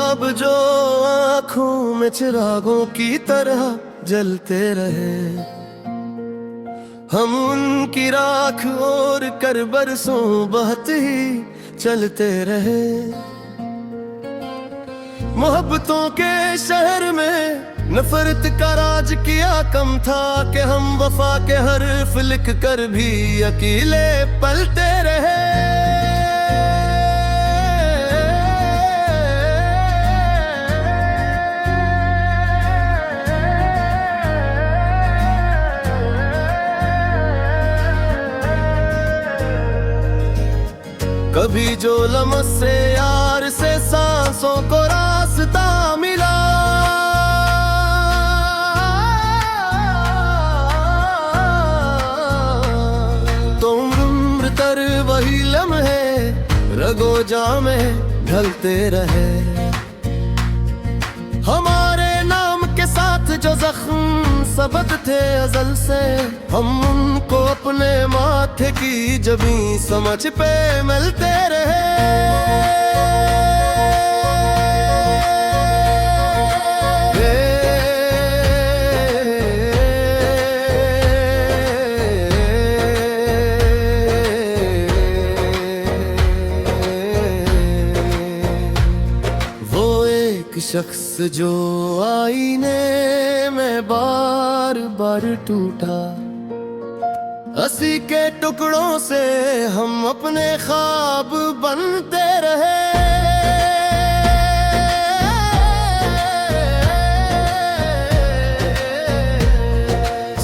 ख्वाब जो आँखों में चिरागों की तरह जलते रहे, हम उनकी राख और कर बरसों बहत ही चलते रहे। मोहब्बतों के शहर में नफरत का राज किया कम था कि हम वफा के हर्फ लिख कर भी अकेले पलते रहे। कभी जो लम्हे से यार से सांसों को रास्ता मिला, तो उम्र तर वही लम्हे रगो जामे ढलते रहे। हमारे नाम के साथ जो जख्म सबक थे अजल से, हम उनको अपने माथे की जबीं समझ पे मिलते रहे। वो एक शख्स जो आईने में बार बार टूटा, हंसी के टुकड़ों से हम अपने ख्वाब बनते रहे।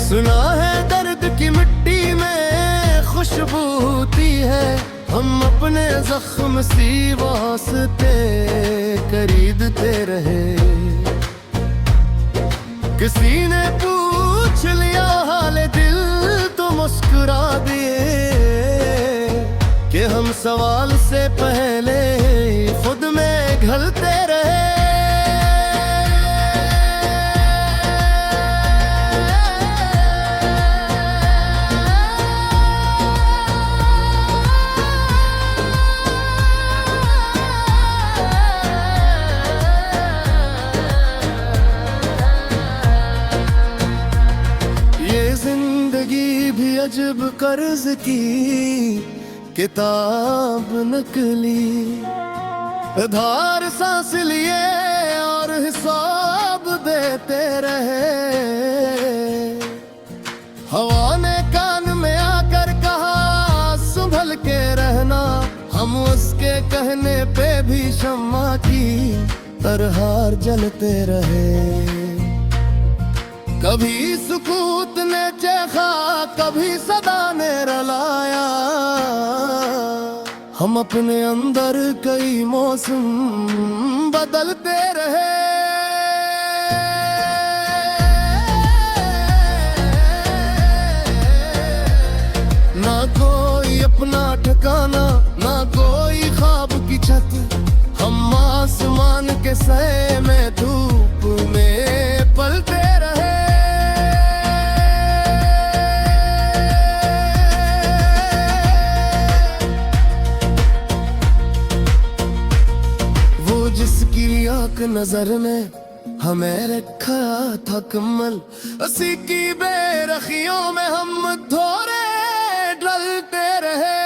सुना है दर्द की मिट्टी में खुशबू होती है, हम अपने जख्म सी वास्ते खरीदते रहे। किसी ने पूछ लिया हाल दिल तो मुस्कुरा दिए कि हम सवाल से पहले खुद में घलते रहे। जिंदगी भी अजब कर्ज की किताब नकली, धार सांस लिए और हिसाब देते रहे। हवा ने कान में आकर कहा संभल के रहना, हम उसके कहने पे भी शम्मा की तरह जलते रहे। कभी सुकूत ने चखा, कभी सदा ने रलाया, हम अपने अंदर कई मौसम बदलते रहे। ना कोई अपना ठिकाना, ना कोई ख्वाब की छत, हम आसमान के सए में धूप में पलते रहे। जिसकी आंख नजर ने हमें रखा था कमल, उसी की बेरखियों में हम थोड़े डलते रहे।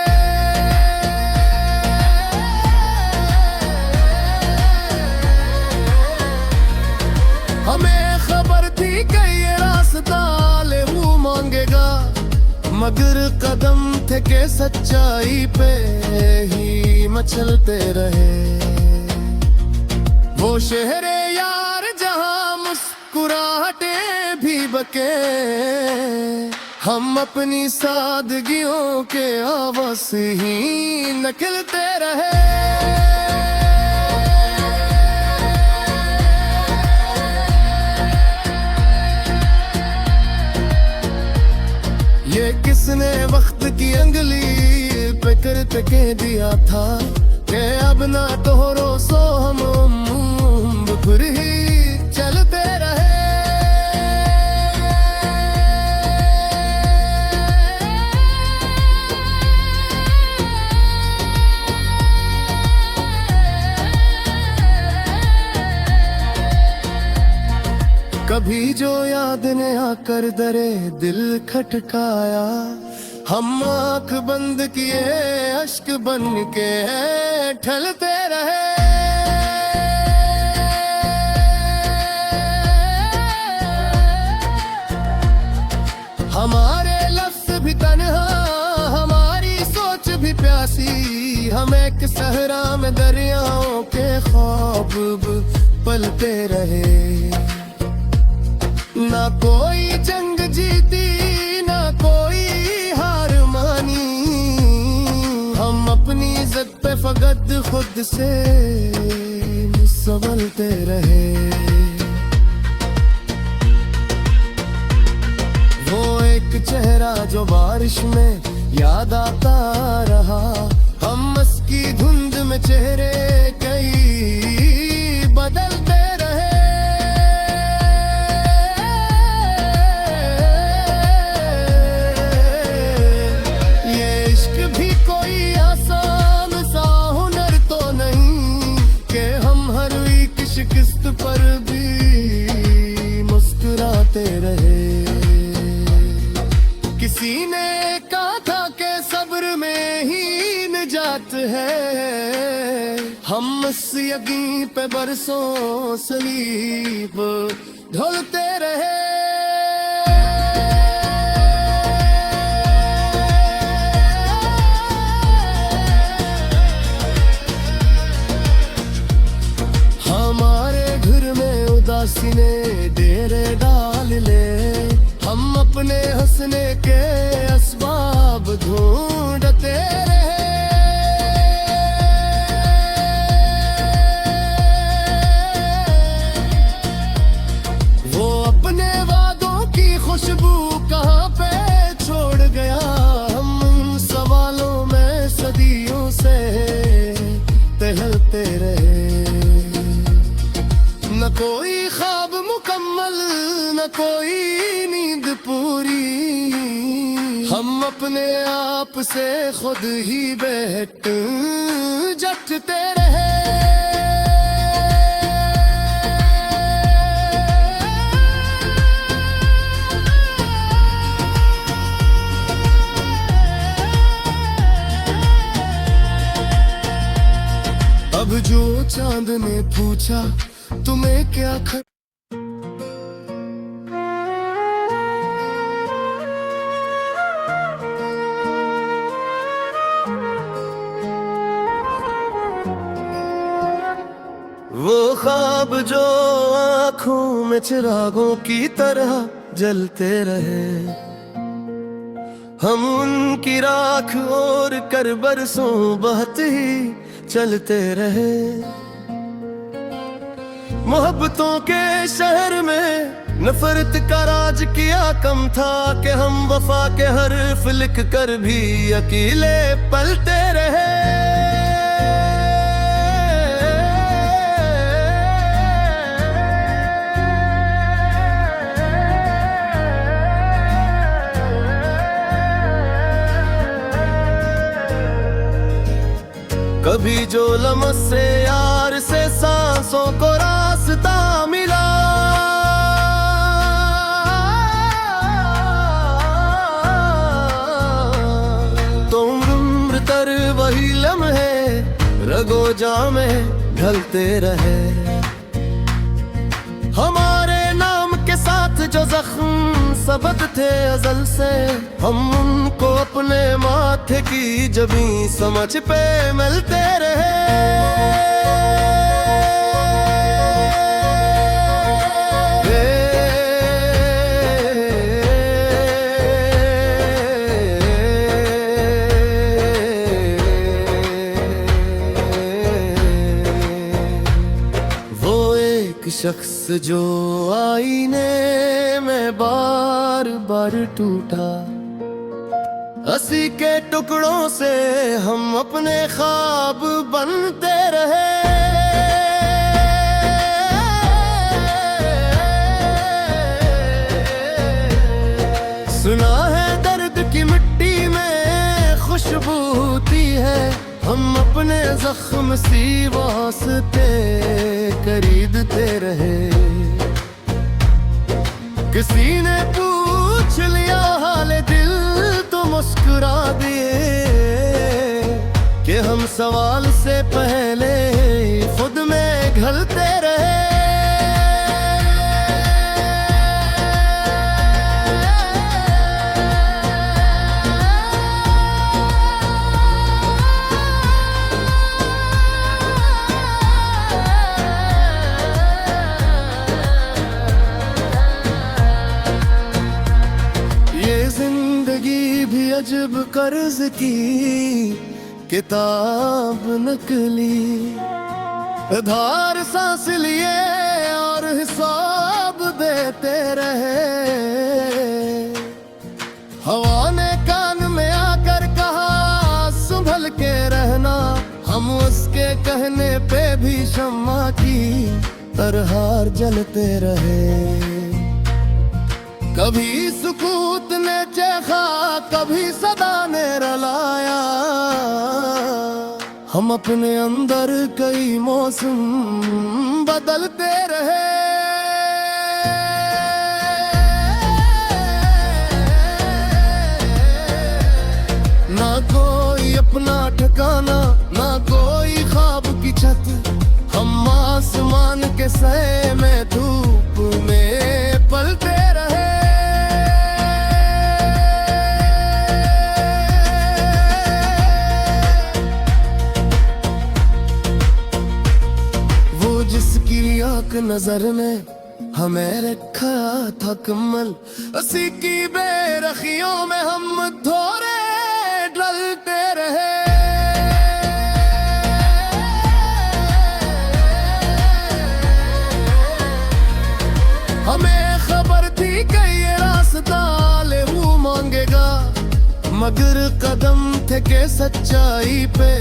हमें खबर थी कि ये रास्ता लेहू मांगेगा, मगर कदम थे के सच्चाई पे ही मचलते रहे। वो शहरे यार जहां मुस्कुराहटे भी बके, हम अपनी सादगियों के आवाज ही निकलते रहे। ये किसने वक्त की अंगली पे करते कह दिया था कि अब ना तोहरो सो हम फिर ही चलते रहे। कभी जो याद ने आकर दरे दिल खटकाया, हम आंख बंद किए अश्क बन के ठलते रहे। हमारे लफ्ज़ भी तन्हा, हमारी सोच भी प्यासी, हम एक सहरा में दरियाओं के ख्वाब पलते रहे। ना कोई जंग जीती ना कोई हार मानी, हम अपनी इज्जत पे फकत खुद से संभलते रहे। वो एक चेहरा जो बारिश में याद आता रहा, हम मस्की धुंध में चेहरे कई बदलते रहे। ये इश्क भी कोई आसान सा हुनर तो नहीं कि हम हर एक शिकस्त पर भी मुस्कुराते रहे। किसी ने कहा था कि सब्र में ही निजात है, हम इस यकीन पे बरसों सलीब ढोलते रहे। हमारे घर में उदासी ने डेरे डाल ले, हम अपने हंसने के असबाब ढूंढते रहे। वो अपने वादों की खुशबू कहाँ पे छोड़ गया, हम सवालों में सदियों से टहलते रहे। न कोई ख्वाब मुकम्मल न कोई नींद पूरी, हम अपने आप से खुद ही बैठ जटते रहे। अब जो चांद ने पूछा तुम्हें क्या वो ख्वाब जो आँखों में चिरागों की तरह जलते रहे, हम उनकी राख और कर बरसों बहत ही चलते रहे। मोहब्बतों के शहर में नफरत का राज किया कम था कि हम वफा के हर्फ लिख कर भी अकेले पलते रहे। कभी जो लम्हे से यार से सांसों को रास्ता मिला, तो उम्र तर वही लम्हे रगो जामे ढलते रहे। हमारे नाम के साथ जो जख्म सबक थे अजल से, हम उनको अपने माथे की जबीं समझ पे मिलते रहे। वो एक शख्स जो आईने में बार बार टूटा, हंसी के टुकड़ों से हम अपने ख्वाब बनते रहे। सुना है दर्द की मिट्टी में खुशबू होती है, हम अपने जख्म सी वास्ते खरीदते रहे। किसी ने पूछ लिया हाल दिल तो मुस्कुरा दिए कि हम सवाल से पहले खुद में घलते रहे। जिंदगी भी अजब कर्ज की किताब नकली, धार सांस लिए और हिसाब देते रहे। हवा ने कान में आकर कहा संभल के रहना, हम उसके कहने पे भी शम्मा की तरह जलते रहे। कभी सुकूत ने चखा कभी सदा ने रलाया, हम अपने अंदर कई मौसम बदलते रहे। ना कोई अपना ठिकाना, ना कोई ख्वाब की छत, हम आसमान के सए में धूप में पलते रहे। नजर ने हमें रखा था कमल, उसी की बेरखियों में हम थोड़े डलते रहे। हमें खबर थी कि ये रास्ता लेहू मांगेगा, मगर कदम थे के सच्चाई पे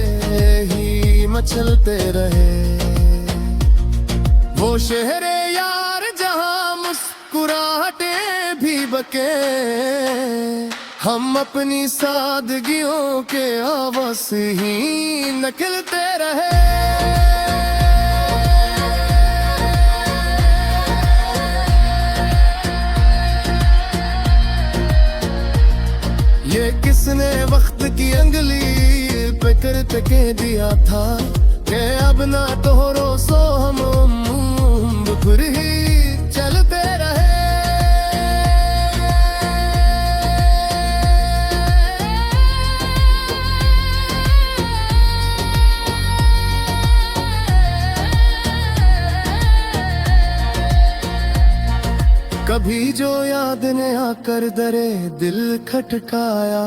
ही मचलते रहे। वो शहरे यार जहां मुस्कुराहटे भी बके, हम अपनी सादगियों के आवाज ही निकलते रहे। ये किसने वक्त की अंगली पे करते के दिया था कि अब ना तोहरो सो हम फिर ही चलते रहे। कभी जो याद ने आकर दरे दिल खटकाया,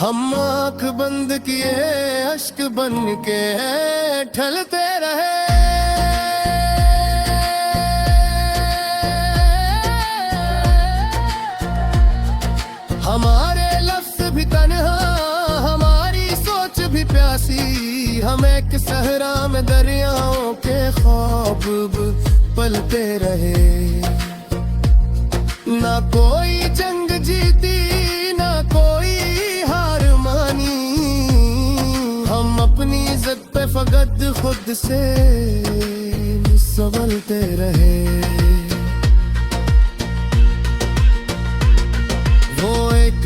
हम आंख बंद किए अश्क बन के ठलते रहे। हमारे लफ्ज़ भी तन्हा, हमारी सोच भी प्यासी, हम एक सहरा में दरियाओं के ख्वाब पलते रहे। ना कोई जंग जीती ना कोई हार मानी, हम अपनी इज्जत पे फकत खुद से संभलते रहे।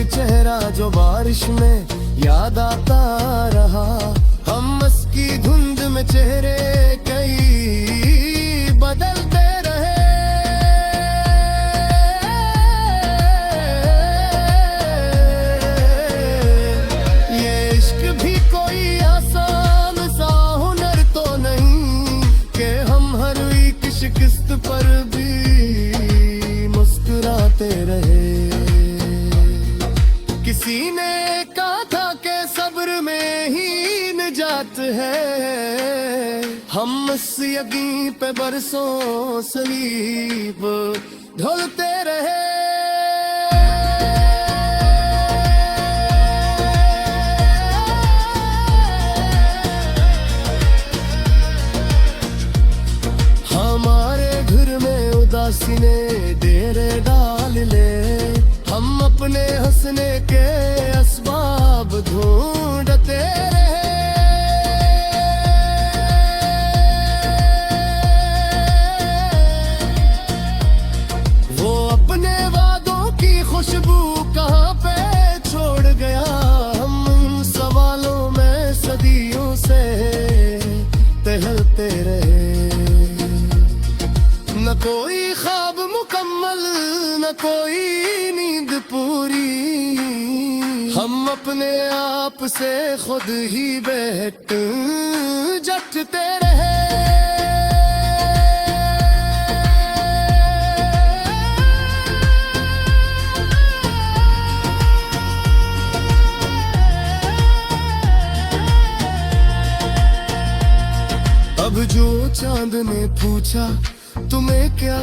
चेहरा जो बारिश में याद आता रहा, हम मस्की धुंध में चेहरे कई बदलते रहे। ये इश्क भी कोई आसान सा हुनर तो नहीं कि हम हर एक शिकस्त पर भी मुस्कुराते रहे। किसी ने कहा था कि सब्र में ही निजात है, हम इस यकीन पे बरसों सलीब ढोलते रहे। हमारे घर में उदासी ने डेरे डाल ले, हम अपने हंसने के असबाब ढूंढते रहे। वो अपने कोई ख्वाब मुकम्मल न कोई नींद पूरी, हम अपने आप से खुद ही बैठ जटते रहे। अब जो चांद ने पूछा तुम्हें क्या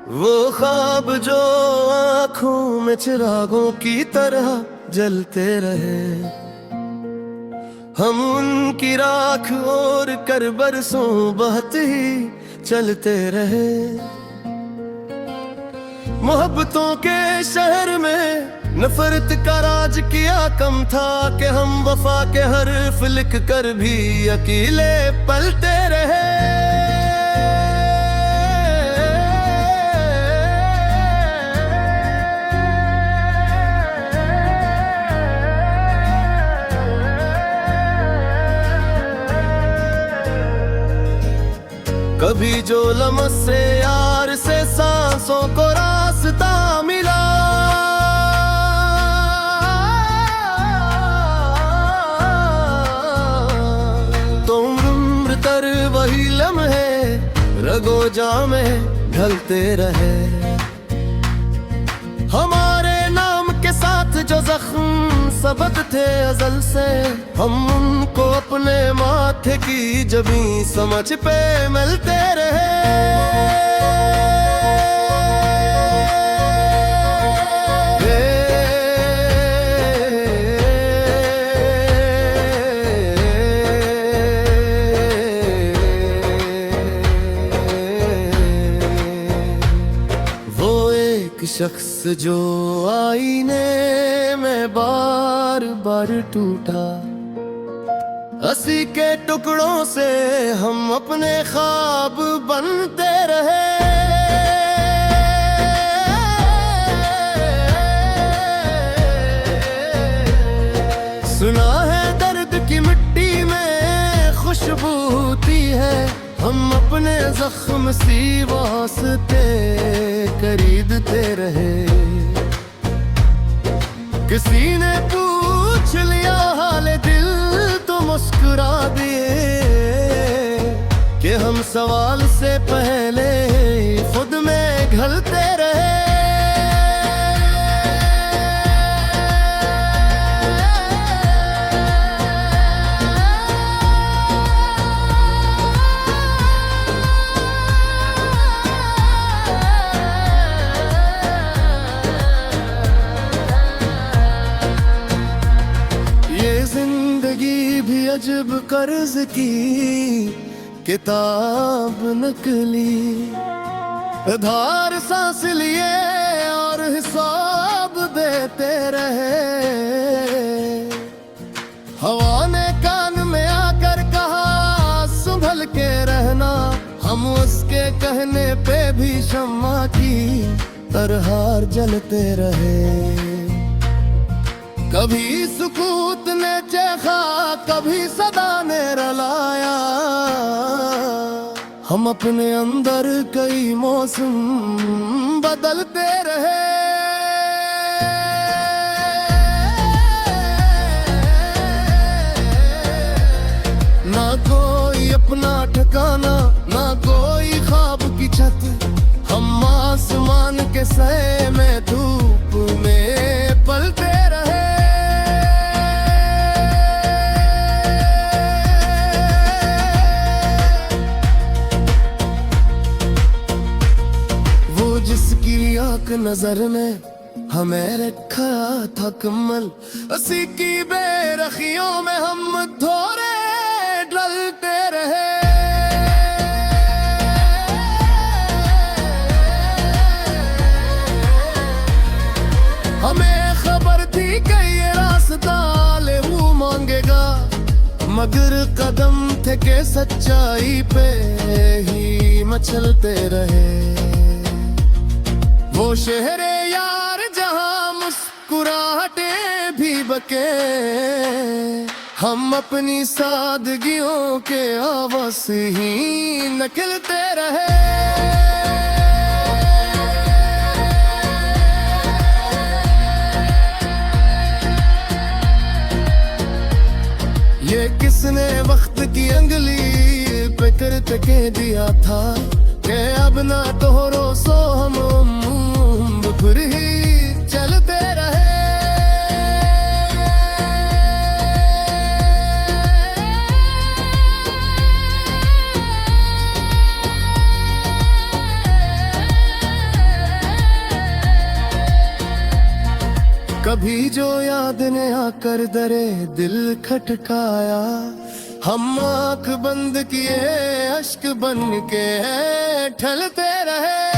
वो ख्वाब जो आँखों में चिरागों की तरह जलते रहे, हम उनकी राख और कर बरसों बहते ही चलते रहे। मोहब्बतों के शहर में नफरत का राज किया कम था कि हम वफा के हर्फ लिख कर भी अकेले पलते रहे। कभी जो लम्हे से यार से सांसों को रास्ता मिला, तो उम्र तर वही लम्हे रगो जामे ढलते रहे। हमारे नाम के साथ जो जख्म सबक थे अजल से, हम उनको अपने माथे की जबीं समझ पे मिलते रहे। वो एक शख्स जो आईने में बार बार टूटा, हंसी के टुकड़ों से हम अपने ख्वाब बनते रहे। सुना है दर्द की मिट्टी में खुशबू होती है, हम अपने जख्म सी वास्ते खरीदते रहे। किसी ने पूछ लिया हाल दिल तो मुस्कुरा दिए कि हम सवाल से पहले खुद में घलते रहे। जिंदगी भी अजब कर्ज की किताब नकली, धार सांस लिए और हिसाब देते रहे। हवा ने कान में आकर कहा संभल के रहना, हम उसके कहने पे भी शम्मा की तरह जलते रहे। कभी सुकूत ने चखा कभी सदा ने रलाया, हम अपने अंदर कई मौसम बदलते रहे। ना कोई अपना ठिकाना, ना कोई ख्वाब की छत, हम आसमान के सए में धूप में पलते रहे। नजर ने हमें रखा था कमल, उसी की बेरखियों में हम थोड़े डलते रहे। हमें खबर थी कि ये रास्ता ले वो मांगेगा, मगर कदम थे के सच्चाई पे ही मचलते रहे। वो शहरे बके, हम अपनी सादगियों के आवास ही निकलते रहे। ये किसने वक्त की अंगली पे करते कह दिया था कि अब ना तोहरो सो हम फिर ही चलते रहे। कभी जो याद ने आकर दरे दिल खटकाया, हम आंख बंद किए अश्क बन के ठहरते रहे।